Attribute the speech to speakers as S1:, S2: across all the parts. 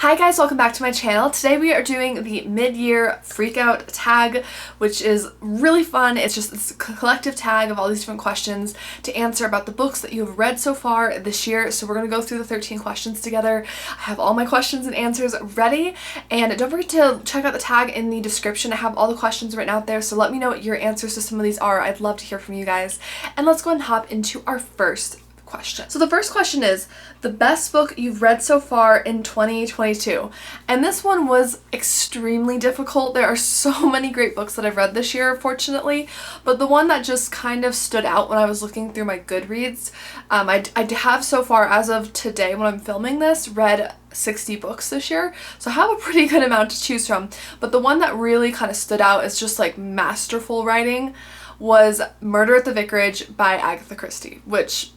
S1: Hi guys, welcome back to my channel. Today we are doing the mid-year freakout tag, which is really fun. It's a collective tag of all these different questions to answer about the books that you have read so far this year. So we're going to go through the 13 questions together. I have all my questions and answers ready, and don't forget to check out the tag in the description. I have all the questions written out there, so let me know what your answers to some of these are. I'd love to hear from you guys. And let's go ahead and hop into our first question. So the first question is the best book you've read so far in 2022, and this one was extremely difficult. There are so many great books that I've read this year, fortunately, but the one that just kind of stood out when I was looking through my Goodreads, I have so far, as of today when I'm filming this, read 60 books this year, so I have a pretty good amount to choose from, but the one that really kind of stood out as just like masterful writing was Murder at the Vicarage by Agatha Christie, which,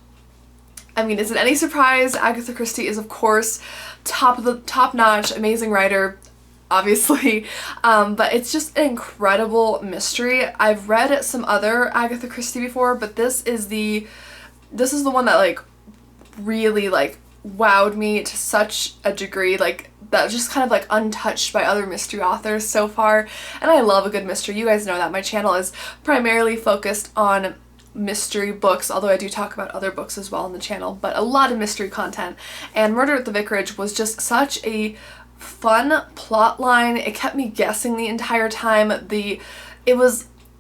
S1: I mean, is it any surprise? Agatha Christie is, of course, top-notch, amazing writer, obviously, but it's just an incredible mystery. I've read some other Agatha Christie before, but this is the one that like really like wowed me to such a degree, like that's just kind of like untouched by other mystery authors so far. And I love a good mystery. You guys know that my channel is primarily focused on mystery books, although I do talk about other books as well on the channel, but a lot of mystery content. And Murder at the Vicarage was just such a fun plot line. It kept me guessing the entire time.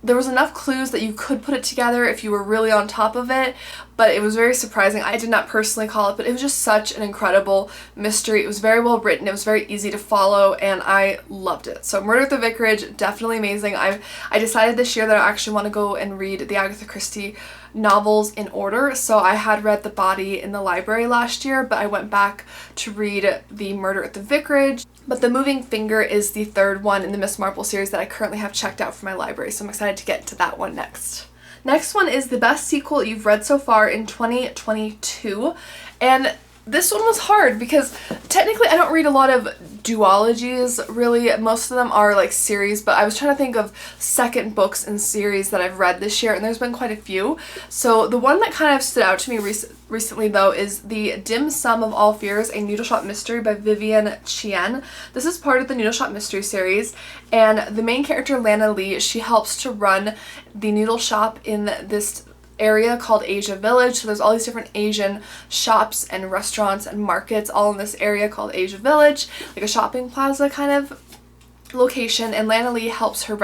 S1: There was enough clues that you could put it together if you were really on top of it, but it was very surprising. I did not personally call it, but it was just such an incredible mystery. It was very well written, it was very easy to follow, and I loved it. So Murder at the Vicarage, definitely amazing. I decided this year that I actually want to go and read the Agatha Christie novels in order. So I had read The Body in the library last year, but I went back to read the Murder at the Vicarage. But The Moving Finger is the third one in the Miss Marple series that I currently have checked out for my library, so I'm excited to get to that one next. Next one is the best sequel you've read so far in 2022, and this one was hard because technically I don't read a lot of duologies, really. Most of them are like series, but I was trying to think of second books in series that I've read this year, and there's been quite a few. So the one that kind of stood out to me recently though is The Dim Sum of All Fears, a Noodle Shop Mystery by Vivien Chien. This is part of the Noodle Shop Mystery series, and the main character, Lana Lee, she helps to run the noodle shop in this area called Asia Village. So there's all these different Asian shops and restaurants and markets all in this area called Asia Village, like a shopping plaza kind of location, and Lana Lee helps her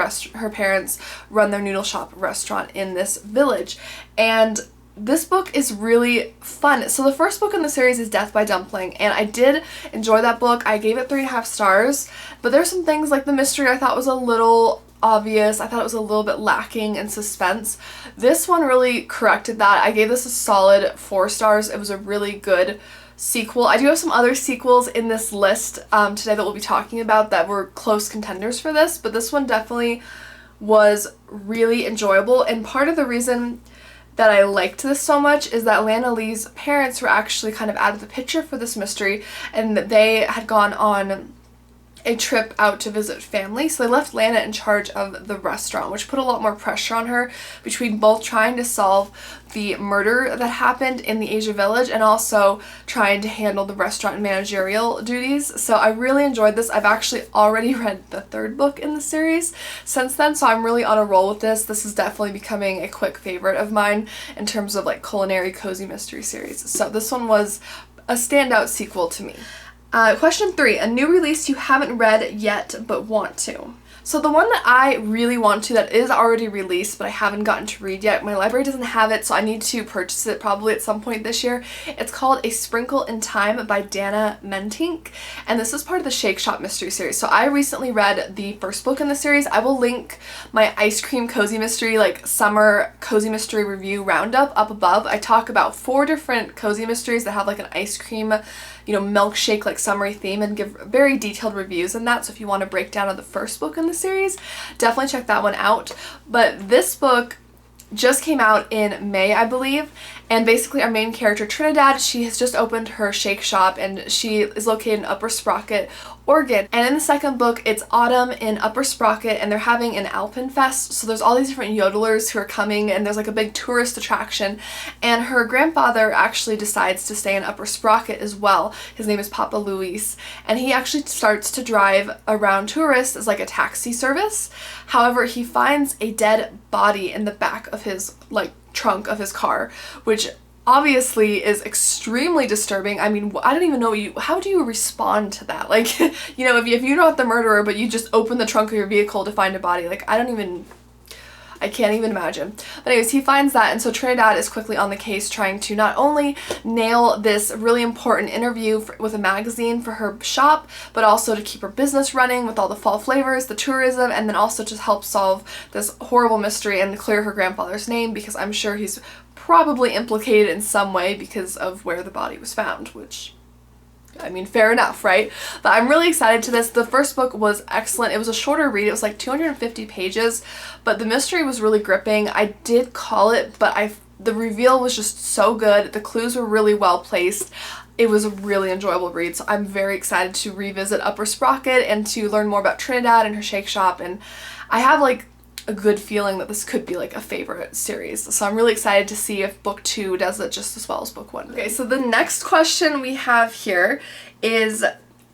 S1: parents run their noodle shop restaurant in this village. And this book is really fun. So the first book in the series is Death by Dumpling, and I did enjoy that book. I gave it 3.5 stars, but there's some things like the mystery I thought was a little obvious. I thought it was a little bit lacking in suspense. This one really corrected that. I gave this a solid 4 stars. It was a really good sequel. I do have some other sequels in this list today that we'll be talking about that were close contenders for this, but this one definitely was really enjoyable, and part of the reason that I liked this so much is that Lana Lee's parents were actually kind of out of the picture for this mystery, and they had gone on a trip out to visit family, so they left Lana in charge of the restaurant, which put a lot more pressure on her between both trying to solve the murder that happened in the Asia Village and also trying to handle the restaurant managerial duties. So I really enjoyed this. I've actually already read the third book in the series since then, so I'm really on a roll with this. This is definitely becoming a quick favorite of mine in terms of like culinary cozy mystery series. So this one was a standout sequel to me. Question 3, a new release you haven't read yet but want to. So the one that I really want to, that is already released but I haven't gotten to read yet, my library doesn't have it, so I need to purchase it probably at some point this year. It's called A Sprinkle in Time by Dana Mentink, and this is part of the Shake Shop Mystery series. So I recently read the first book in the series. I will link my ice cream cozy mystery, like summer cozy mystery review roundup up above. I talk about 4 different cozy mysteries that have like an ice cream, milkshake like summery theme, and give very detailed reviews in that. So if you want a breakdown of the first book in the series, definitely check that one out. But this book just came out in May, I believe, And basically our main character Trinidad, she has just opened her shake shop and she is located in Upper Sprocket, Oregon. And in the second book, it's autumn in Upper Sprocket and they're having an Alpenfest. So there's all these different yodelers who are coming and there's like a big tourist attraction. And her grandfather actually decides to stay in Upper Sprocket as well. His name is Papa Luis. And he actually starts to drive around tourists as like a taxi service. However, he finds a dead body in the back of his like trunk of his car, which obviously is extremely disturbing. I mean, I don't even know how do you respond to that? Like, you know, if you're not the murderer, but you just open the trunk of your vehicle to find a body, like, I can't even imagine. But anyways, he finds that, and so Trinidad is quickly on the case trying to not only nail this really important interview with a magazine for her shop, but also to keep her business running with all the fall flavors, the tourism, and then also to help solve this horrible mystery and clear her grandfather's name, because I'm sure he's probably implicated in some way because of where the body was found, which, I mean, fair enough, right? But I'm really excited to this. The first book was excellent. It was a shorter read. It was like 250 pages, but the mystery was really gripping. I did call it, but the reveal was just so good. The clues were really well placed. It was a really enjoyable read, so I'm very excited to revisit Upper Sprocket and to learn more about Trinidad and her shake shop, and I have like a good feeling that this could be like a favorite series. So I'm really excited to see if book 2 does it just as well as book 1. Okay, so the next question we have here is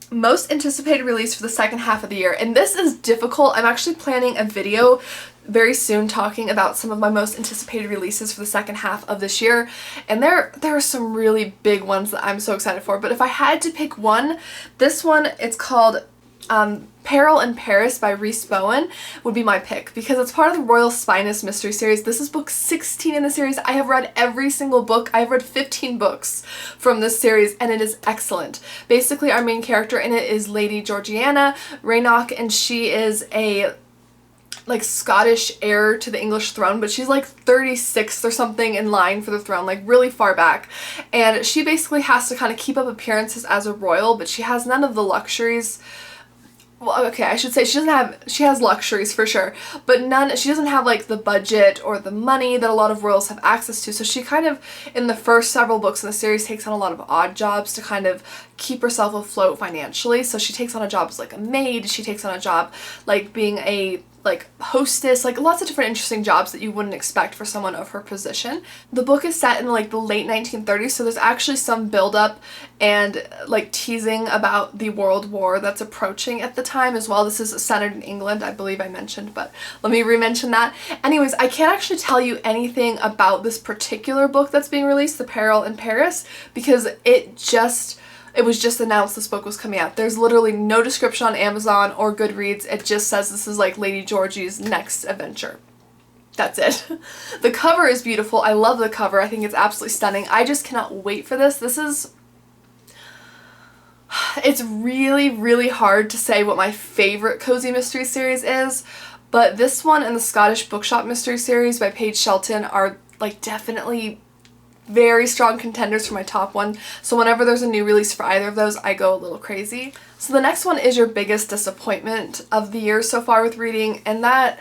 S1: most anticipated release for the second half of the year. And this is difficult. I'm actually planning a video very soon talking about some of my most anticipated releases for the second half of this year. And there are some really big ones that I'm so excited for. But if I had to pick one, this one, it's called Peril in Paris by Rhys Bowen would be my pick because it's part of the Royal Spinous mystery series. This is book 16 in the series. I have read every single book. I've read 15 books from this series and it is excellent. Basically, our main character in it is Lady Georgiana Raynoch, and she is a like Scottish heir to the English throne, but she's like 36th or something in line for the throne, like really far back. And she basically has to kind of keep up appearances as a royal, but she has none of the luxuries. Well, okay, I should say she has luxuries for sure, but she doesn't have like the budget or the money that a lot of royals have access to. So she kind of, in the first several books in the series, takes on a lot of odd jobs to kind of keep herself afloat financially. So she takes on a job as like a maid, she takes on a job like being a like hostess, like lots of different interesting jobs that you wouldn't expect for someone of her position. The book is set in like the late 1930s, so there's actually some build-up and like teasing about the World War that's approaching at the time as well. This is centered in England, I believe I mentioned, but let me re-mention that. Anyways, I can't actually tell you anything about this particular book that's being released, The Peril in Paris, because it was just announced this book was coming out. There's literally no description on Amazon or Goodreads. It just says this is like Lady Georgie's next adventure. That's it. The cover is beautiful. I love the cover. I think it's absolutely stunning. I just cannot wait for this. It's really, really hard to say what my favorite cozy mystery series is, but this one and the Scottish Bookshop Mystery series by Paige Shelton are like definitely very strong contenders for my top one. So whenever there's a new release for either of those, I go a little crazy. So the next one is your biggest disappointment of the year so far with reading, and that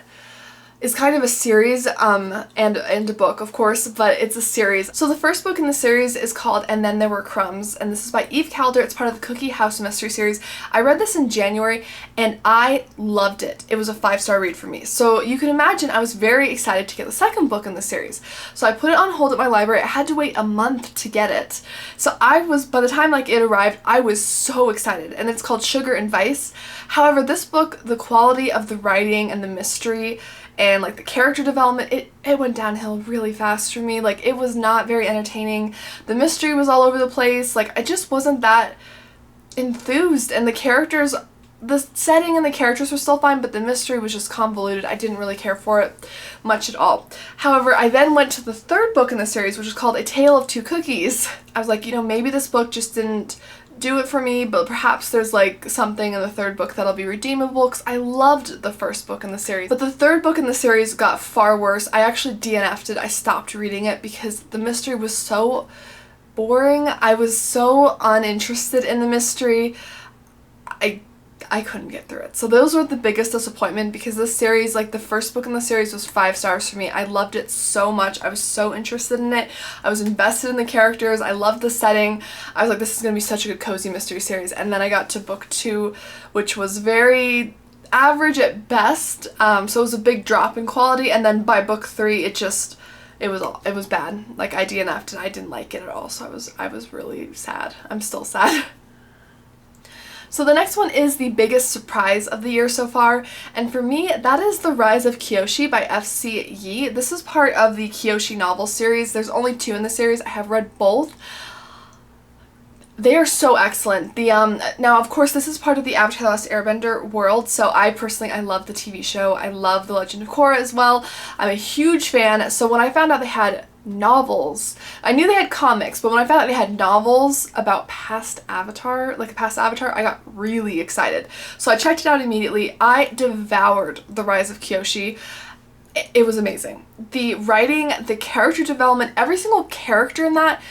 S1: is kind of a series and a book, of course, but it's a series. So the first book in the series is called And Then There Were Crumbs, and this is by Eve Calder. It's part of the Cookie House mystery series. I read this in January and I loved it. It was a 5-star read for me. So you can imagine I was very excited to get the second book in the series. So I put it on hold at my library. I had to wait a month to get it. So by the time like it arrived, I was so excited, and it's called Sugar and Vice. However, this book, the quality of the writing and the mystery and like the character development, it went downhill really fast for me. Like, it was not very entertaining. The mystery was all over the place. Like, I just wasn't that enthused, and the setting and the characters were still fine, but the mystery was just convoluted. I didn't really care for it much at all. However, I then went to the third book in the series, which is called A Tale of Two Cookies. I was like, maybe this book just didn't do it for me, but perhaps there's like something in the third book that'll be redeemable, because I loved the first book in the series. But the third book in the series got far worse. I actually DNF'd it. I stopped reading it because the mystery was so boring. I was so uninterested in the mystery. I couldn't get through it. So those were the biggest disappointment, because this series, like the first book in the series, was 5 stars for me. I loved it so much. I was so interested in it. I was invested in the characters. I loved the setting. I was like, this is going to be such a good cozy mystery series. And then I got to book 2, which was very average at best. So it was a big drop in quality. And then by book 3, it was bad. Like I DNF'd and I didn't like it at all. So I was really sad. I'm still sad. So the next one is the biggest surprise of the year so far, and for me, that is The Rise of Kyoshi by F.C. Yee. This is part of the Kyoshi novel series. There's only 2 in the series. I have read both. They are so excellent. Now, of course, this is part of the Avatar: The Last Airbender world, so I love the TV show. I love The Legend of Korra as well. I'm a huge fan, so when I found out they had novels, I knew they had comics, but when I found out they had novels about past Avatar, I got really excited. So I checked it out immediately. I devoured The Rise of Kyoshi. It was amazing. The writing, the character development, every single character in that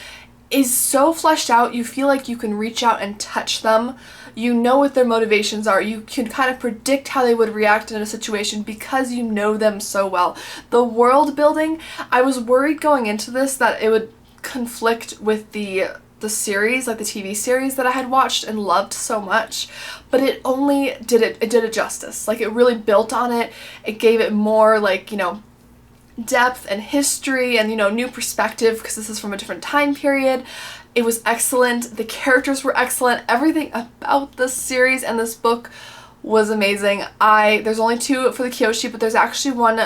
S1: is so fleshed out. You feel like you can reach out and touch them. You know what their motivations are. You can kind of predict how they would react in a situation because you know them so well. The world building, I was worried going into this that it would conflict with the series, like the TV series that I had watched and loved so much, but it only did it justice. Like, it really built on it. It gave it more, like, you know, depth and history and, you know, new perspective, because this is from a different time period. It was excellent. The characters were excellent. Everything about this series and this book was amazing. There's only 2 for the Kyoshi, but there's actually one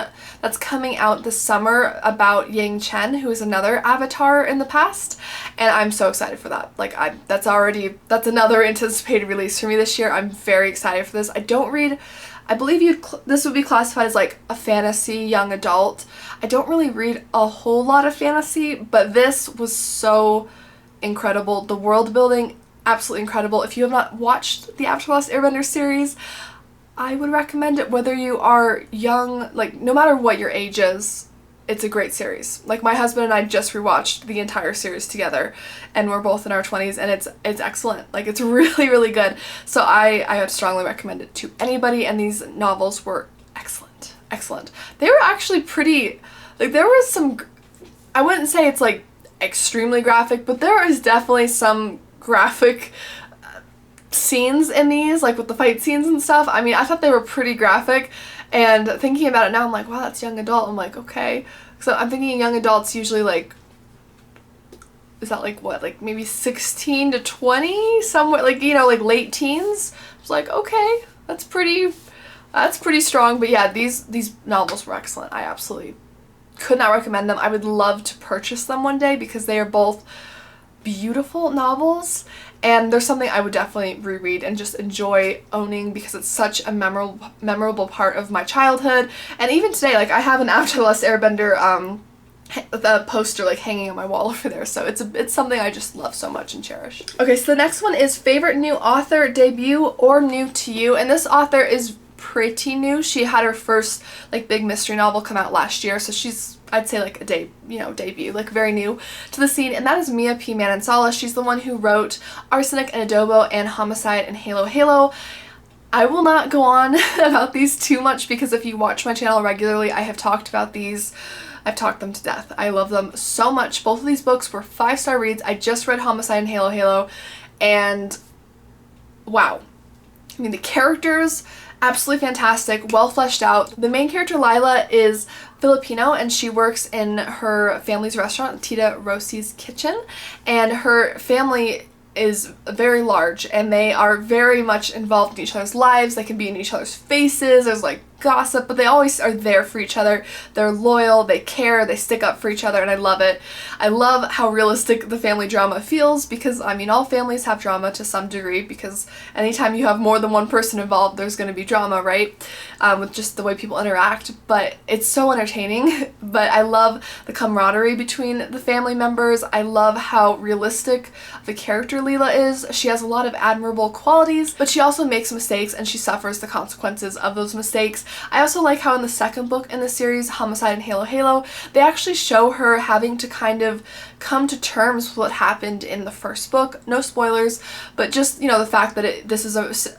S1: that's coming out this summer about Vivien Chien, who is another Avatar in the past, and I'm so excited for that. Like, that's another anticipated release for me this year. I'm very excited for this. I believe this would be classified as like a fantasy young adult. I don't really read a whole lot of fantasy, but this was so incredible. The world building, absolutely incredible. If you have not watched the Avatar: The Last Airbender series, I would recommend it, whether you are young, like no matter what your age is. It's a great series. Like, my husband and I just rewatched the entire series together, and we're both in our 20s, and it's excellent. Like, it's really, really good. So I would strongly recommend it to anybody, and these novels were excellent. Excellent. They were actually pretty, like, there was some, I wouldn't say it's like extremely graphic, but there is definitely some graphic scenes in these, like with the fight scenes and stuff. I mean, I thought they were pretty graphic, and thinking about it now, I'm like, wow, that's young adult. I'm like, okay. So I'm thinking young adults usually, like, is that like what, like maybe 16 to 20, somewhere, like, you know, like late teens. I was like, okay, that's pretty strong. But yeah, these novels were excellent. I absolutely could not recommend them. I would love to purchase them one day, because they are both beautiful novels, and there's something I would definitely reread and just enjoy owning, because it's such a memorable part of my childhood. And even today, like, I have an Avatar: The Last Airbender the poster, like, hanging on my wall over there, so it's something I just love so much and cherish. Okay, so the next one is favorite new author debut or new to you, and this author is pretty new. She had her first, like, big mystery novel come out last year, so she's, I'd say, like, a debut, like, very new to the scene, and that is Mia P. Manansala. She's the one who wrote Arsenic and Adobo and Homicide and Halo Halo. I will not go on about these too much, because if you watch my channel regularly, I have talked about these. I've talked them to death. I love them so much. Both of these books were 5-star reads. I just read Homicide and Halo Halo, and wow. I mean, the characters, absolutely fantastic, well fleshed out. The main character, Lila, is Filipino, and she works in her family's restaurant, Tita Rosie's Kitchen, and her family is very large, and they are very much involved in each other's lives. They can be in each other's faces. There's, like, gossip, but they always are there for each other. They're loyal, they care, they stick up for each other, and I love it. I love how realistic the family drama feels, because, I mean, all families have drama to some degree, because anytime you have more than one person involved, there's going to be drama, right? With just the way people interact, but it's so entertaining. But I love the camaraderie between the family members. I love how realistic the character Lila is. She has a lot of admirable qualities, but she also makes mistakes, and she suffers the consequences of those mistakes. I also like how in the second book in the series, Homicide in Halo Halo, they actually show her having to kind of come to terms with what happened in the first book. No spoilers, but just, you know, the fact that this is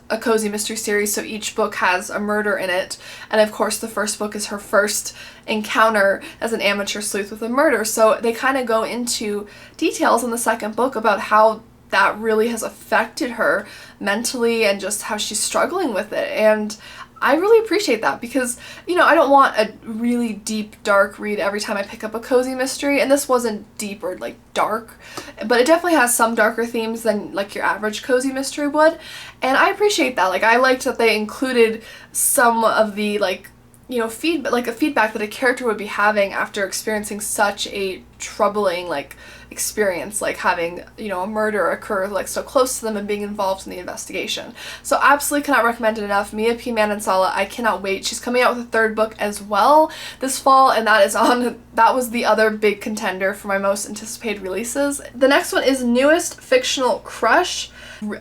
S1: a cozy mystery series, so each book has a murder in it, and of course the first book is her first encounter as an amateur sleuth with a murder, so they kind of go into details in the second book about how that really has affected her mentally and just how she's struggling with it. And I really appreciate that because, you know, I don't want a really deep, dark read every time I pick up a cozy mystery, and this wasn't deep or like dark, but it definitely has some darker themes than like your average cozy mystery would, and I appreciate that. Like, I liked that they included some of the, like, you know, feedback that a character would be having after experiencing such a troubling, like, experience, like having, you know, a murder occur like so close to them and being involved in the investigation. So absolutely cannot recommend it enough. Mia P. Manansala, I cannot wait. She's coming out with a third book as well this fall, and that was the other big contender for my most anticipated releases. The next one is Newest Fictional Crush.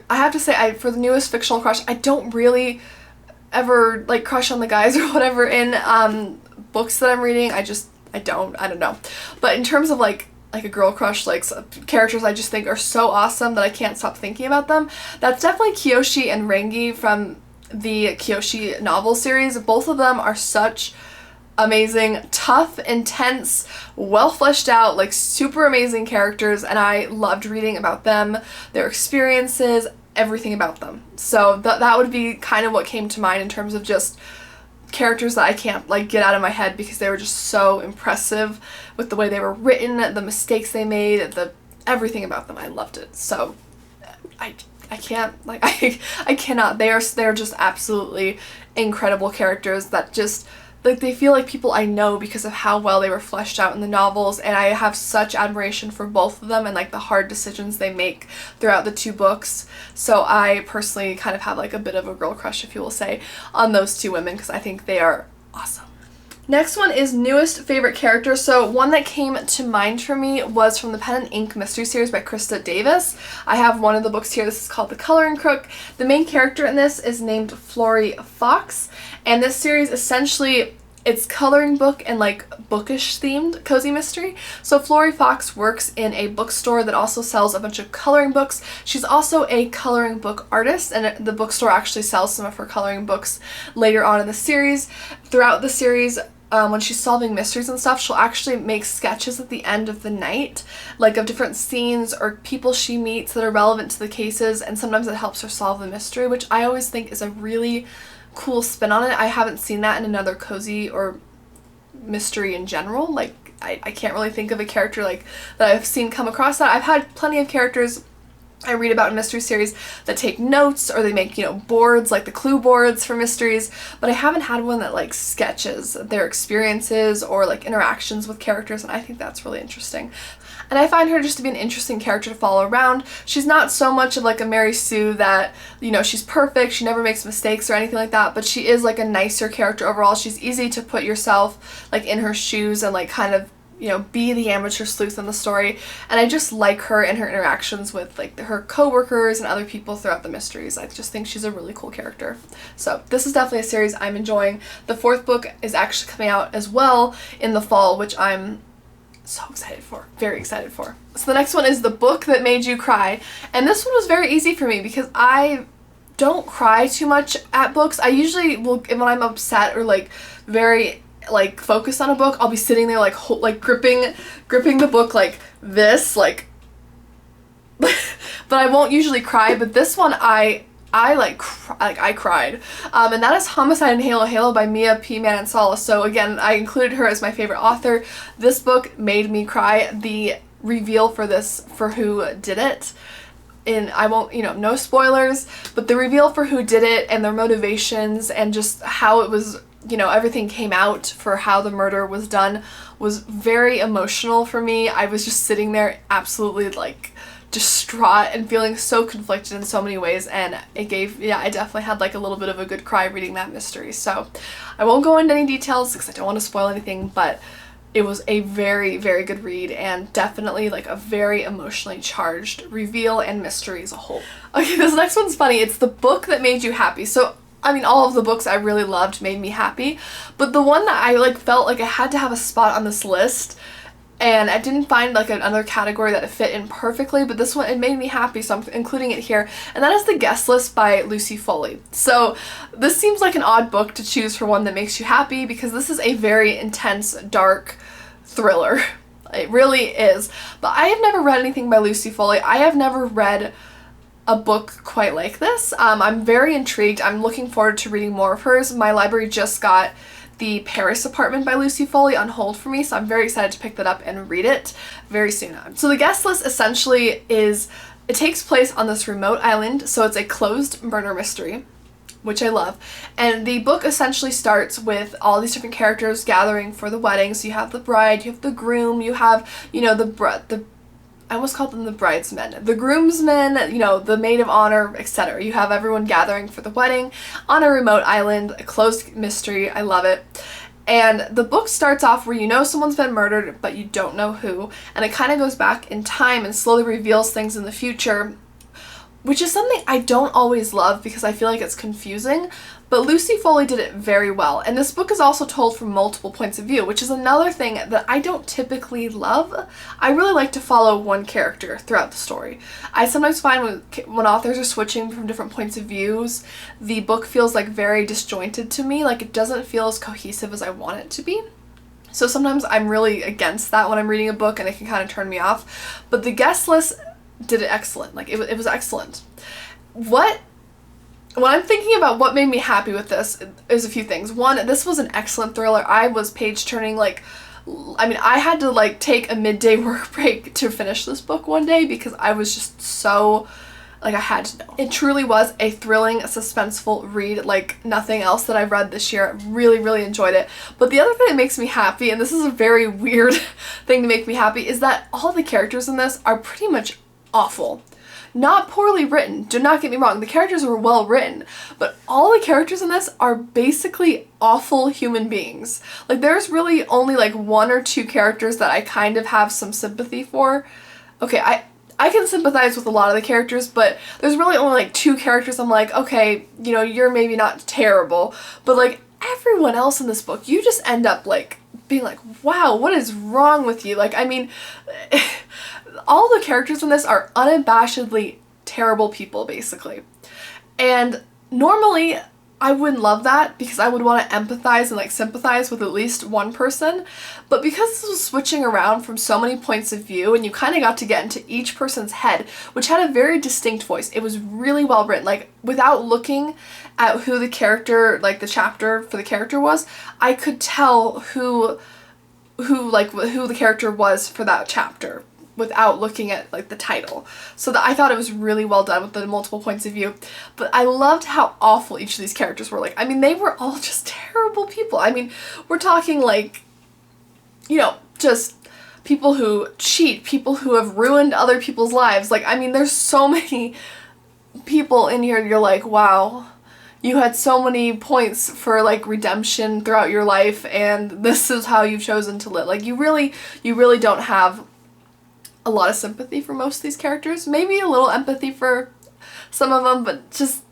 S1: I have to say, for the Newest Fictional Crush, I don't really ever like crush on the guys or whatever in books that I'm reading. I don't know. But in terms of like a girl crush, like characters I just think are so awesome that I can't stop thinking about them, that's definitely Kiyoshi and Rengi from the Kiyoshi novel series. Both of them are such amazing, tough, intense, well fleshed out, like super amazing characters, and I loved reading about them, their experiences, everything about them. So that would be kind of what came to mind in terms of just characters that I can't like get out of my head because they were just so impressive with the way they were written, the mistakes they made, everything about them. I loved it. So I can't, like, I cannot. They're just absolutely incredible characters that just, like, they feel like people I know because of how well they were fleshed out in the novels, and I have such admiration for both of them and like the hard decisions they make throughout the two books. So I personally kind of have like a bit of a girl crush, if you will say, on those two women because I think they are awesome. Next one is Newest Favorite Character. So one that came to mind for me was from the Pen and Ink mystery series by Krista Davis. I have one of the books here. This is called The Coloring Crook. The main character in this is named Flory Fox, and this series essentially, it's coloring book and like bookish themed cozy mystery. So Flory Fox works in a bookstore that also sells a bunch of coloring books. She's also a coloring book artist, and the bookstore actually sells some of her coloring books later on in the series. Throughout the series, when she's solving mysteries and stuff, she'll actually make sketches at the end of the night, like of different scenes or people she meets that are relevant to the cases, and sometimes it helps her solve the mystery, which I always think is a really cool spin on it. I haven't seen that in another cozy or mystery in general. Like, I can't really think of a character like that I've seen come across that. I've had plenty of characters I read about in mystery series that take notes or they make, you know, boards, like the clue boards for mysteries, but I haven't had one that like sketches their experiences or like interactions with characters, and I think that's really interesting. And I find her just to be an interesting character to follow around. She's not so much of like a Mary Sue that, you know, she's perfect, she never makes mistakes or anything like that, but she is like a nicer character overall. She's easy to put yourself like in her shoes and like kind of, you know, be the amateur sleuth in the story, and I just like her and her interactions with like her co-workers and other people throughout the mysteries. I just think she's a really cool character. So this is definitely a series I'm enjoying. The fourth book is actually coming out as well in the fall, which I'm so excited for, very excited for. So the next one is The Book That Made You Cry, and this one was very easy for me because I don't cry too much at books. I usually will, when I'm upset or like very like focused on a book, I'll be sitting there like gripping the book like this, like but I won't usually cry. But this one I cried, and that is Homicide in Halo Halo by Mia P. Manansala. So again, I included her as my favorite author. This book made me cry. The reveal for who did it, and I won't, you know, no spoilers, but the reveal for who did it and their motivations and just how it was, you know, everything came out for how the murder was done was very emotional for me. I was just sitting there absolutely like distraught and feeling so conflicted in so many ways, and I definitely had like a little bit of a good cry reading that mystery. So I won't go into any details because I don't want to spoil anything, but it was a very, very good read and definitely like a very emotionally charged reveal and mystery as a whole. Okay, this next one's funny. It's The Book That Made You Happy. So I mean, all of the books I really loved made me happy, but the one that I like felt like I had to have a spot on this list, and I didn't find like another category that it fit in perfectly, but this one, it made me happy, so I'm including it here, and that is The Guest List by Lucy Foley. So this seems like an odd book to choose for one that makes you happy, because this is a very intense, dark thriller. It really is. But I have never read anything by Lucy Foley. I have never read a book quite like this. I'm very intrigued. I'm looking forward to reading more of hers. My library just got the Paris Apartment by Lucy Foley on hold for me, so I'm very excited to pick that up and read it very soon. So The Guest List essentially is, it takes place on this remote island, so it's a closed murder mystery, which I love. And the book essentially starts with all these different characters gathering for the wedding. So you have the bride, you have the groom, you have, you know, I almost called them the bridesmen, the groomsmen, you know, the maid of honor, etc. You have everyone gathering for the wedding on a remote island, a closed mystery. I love it. And the book starts off where you know someone's been murdered, but you don't know who. And it kind of goes back in time and slowly reveals things in the future, which is something I don't always love because I feel like it's confusing, but Lucy Foley did it very well. And this book is also told from multiple points of view, which is another thing that I don't typically love. I really like to follow one character throughout the story. I sometimes find when authors are switching from different points of views, the book feels like very disjointed to me, like it doesn't feel as cohesive as I want it to be. So sometimes I'm really against that when I'm reading a book, and it can kind of turn me off. But The Guest List did it excellent. Like it was excellent. When I'm thinking about what made me happy with this, is a few things. One, this was an excellent thriller. I was page turning, like, I mean, I had to like take a midday work break to finish this book one day because I was just so, like, I had to know. It truly was a thrilling, suspenseful read like nothing else that I've read this year. I really, really enjoyed it. But the other thing that makes me happy, and this is a very weird thing to make me happy, is that all the characters in this are pretty much awful. Not poorly written, do not get me wrong, the characters were well written, but all the characters in this are basically awful human beings. Like, there's really only like one or two characters that I kind of have some sympathy for. Okay, I can sympathize with a lot of the characters, but there's really only like two characters I'm like, okay, you know, you're maybe not terrible, but like everyone else in this book, you just end up like being like, wow, what is wrong with you? Like, I mean, all the characters in this are unabashedly terrible people, basically. And normally I wouldn't love that because I would want to empathize and like sympathize with at least one person, but because this was switching around from so many points of view and you kind of got to get into each person's head, which had a very distinct voice. It was really well written. Like, without looking at who the character, like the chapter for the character was, I could tell who the character was for that chapter without looking at like the title. So that I thought it was really well done with the multiple points of view. But I loved how awful each of these characters were. Like, I mean, they were all just terrible people. I mean, we're talking like, you know, just people who cheat, people who have ruined other people's lives. Like, I mean, there's so many people in here, you're like, wow, you had so many points for like redemption throughout your life, and this is how you've chosen to live. Like, you really don't have a lot of sympathy for most of these characters. Maybe a little empathy for some of them, but just,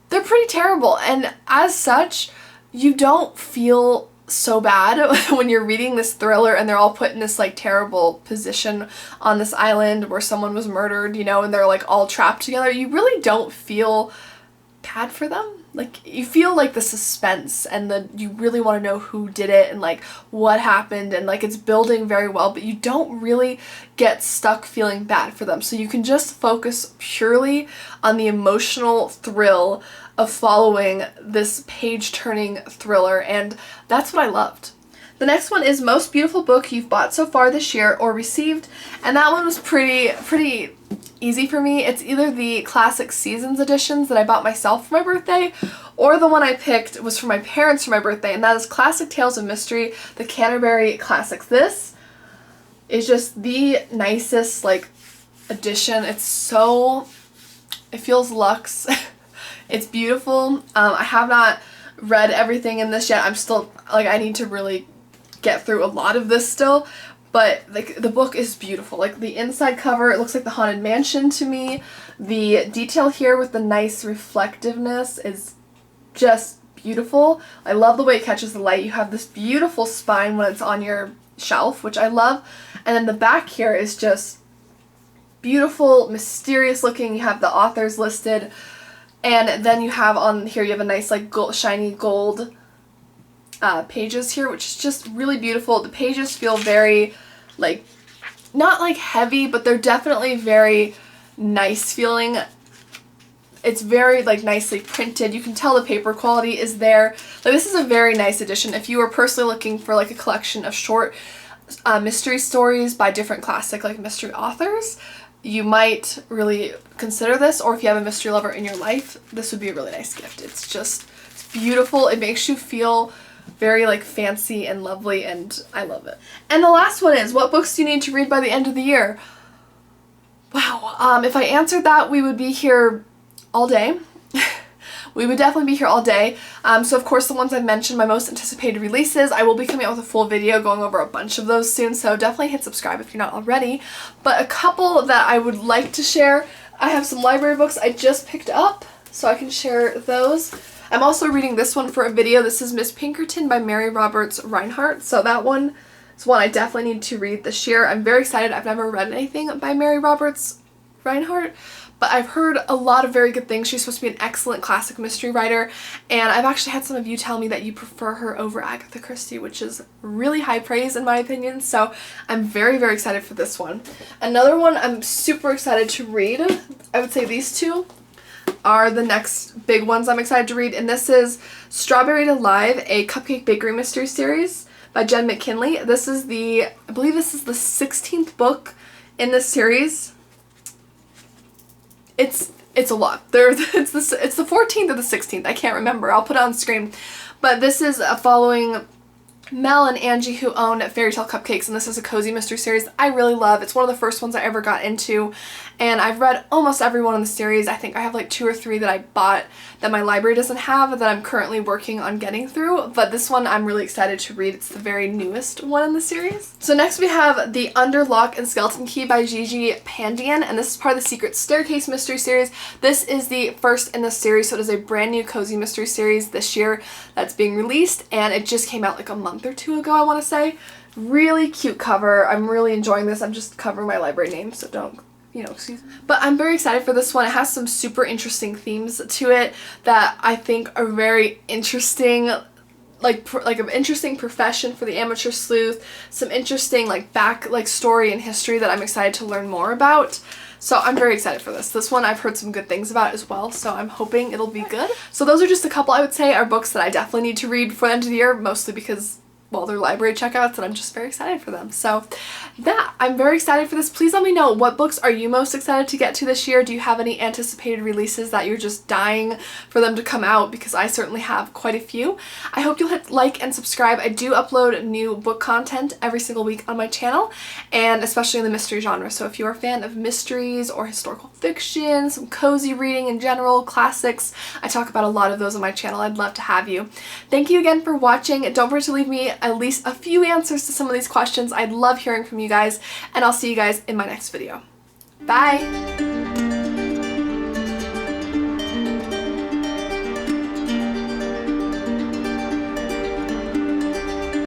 S1: they're pretty terrible. And as such, you don't feel so bad when you're reading this thriller and they're all put in this like terrible position on this island where someone was murdered, you know, and they're like all trapped together. You really don't feel bad for them. Like, you feel like the suspense and you really want to know who did it and like what happened, and like it's building very well, but you don't really get stuck feeling bad for them. So you can just focus purely on the emotional thrill of following this page-turning thriller, and that's what I loved. The next one is Most Beautiful Book You've Bought So Far This Year or Received, and that one was pretty easy for me. It's either the Classic Seasons editions that I bought myself for my birthday, or the one I picked was for my parents for my birthday, and that is Classic Tales of Mystery, the Canterbury Classics. This is just the nicest like edition. It feels luxe. It's beautiful. I have not read everything in this yet. I'm still like, I need to really get through a lot of this still, but like the book is beautiful. Like, the inside cover, it looks like the Haunted Mansion to me. The detail here with the nice reflectiveness is just beautiful. I love the way it catches the light. You have this beautiful spine when it's on your shelf, which I love. And then the back here is just beautiful, mysterious looking. You have the authors listed. And then you have on here, you have a nice like shiny gold pages here, which is just really beautiful. The pages feel very like, not like heavy, but they're definitely very nice feeling. It's very like nicely printed. You can tell the paper quality is there. Like, this is a very nice edition. If you are personally looking for like a collection of short mystery stories by different classic like mystery authors, you might really consider this. Or if you have a mystery lover in your life, this would be a really nice gift. It's beautiful. It makes you feel very like fancy and lovely, and I love it. And the last one is, what books do you need to read by the end of the year? Wow, if I answered that, we would be here all day. We would definitely be here all day. So of course the ones I've mentioned, my most anticipated releases, I will be coming out with a full video going over a bunch of those soon, so definitely hit subscribe if you're not already. But a couple that I would like to share, I have some library books I just picked up, so I can share those. I'm also reading this one for a video. This is Miss Pinkerton by Mary Roberts Rinehart, so that one is one I definitely need to read this year. I'm very excited. I've never read anything by Mary Roberts Rinehart, but I've heard a lot of very good things. She's supposed to be an excellent classic mystery writer, and I've actually had some of you tell me that you prefer her over Agatha Christie, which is really high praise in my opinion, so I'm very, very excited for this one. Another one I'm super excited to read, I would say these two are the next big ones I'm excited to read, and this is Strawberried Alive, a Cupcake Bakery Mystery Series by Jen McKinley. This is I believe this is the 16th book in this series. It's a lot. It's the 14th or the 16th. I can't remember. I'll put it on screen. But this is following Mel and Angie, who own Fairy Tale Cupcakes, and this is a cozy mystery series I really love. It's one of the first ones I ever got into, and I've read almost every one in the series. I think I have like 2 or 3 that I bought that my library doesn't have that I'm currently working on getting through, but this one I'm really excited to read. It's the very newest one in the series. So next we have The Under Lock and Skeleton Key by Gigi Pandian, and this is part of the Secret Staircase mystery series. This is the first in the series, so it is a brand new cozy mystery series this year that's being released, and it just came out like a month or 2 ago, I want to say. Really cute cover. I'm really enjoying this. I'm just covering my library name, so don't, excuse me. But I'm very excited for this one. It has some super interesting themes to it that I think are very interesting, like an interesting profession for the amateur sleuth, some interesting story and history that I'm excited to learn more about. So I'm very excited for this. This one I've heard some good things about as well, so I'm hoping it'll be good. So those are just a couple I would say are books that I definitely need to read before the end of the year, mostly because, well, they're library checkouts and I'm just very excited for them. So that, I'm very excited for this. Please let me know, what books are you most excited to get to this year? Do you have any anticipated releases that you're just dying for them to come out? Because I certainly have quite a few. I hope you'll hit like and subscribe. I do upload new book content every single week on my channel, and especially in the mystery genre. So if you're a fan of mysteries or historical fiction, some cozy reading in general, classics, I talk about a lot of those on my channel. I'd love to have you. Thank you again for watching. Don't forget to leave me at least a few answers to some of these questions. I'd love hearing from you guys, and I'll see you guys in my next video. Bye!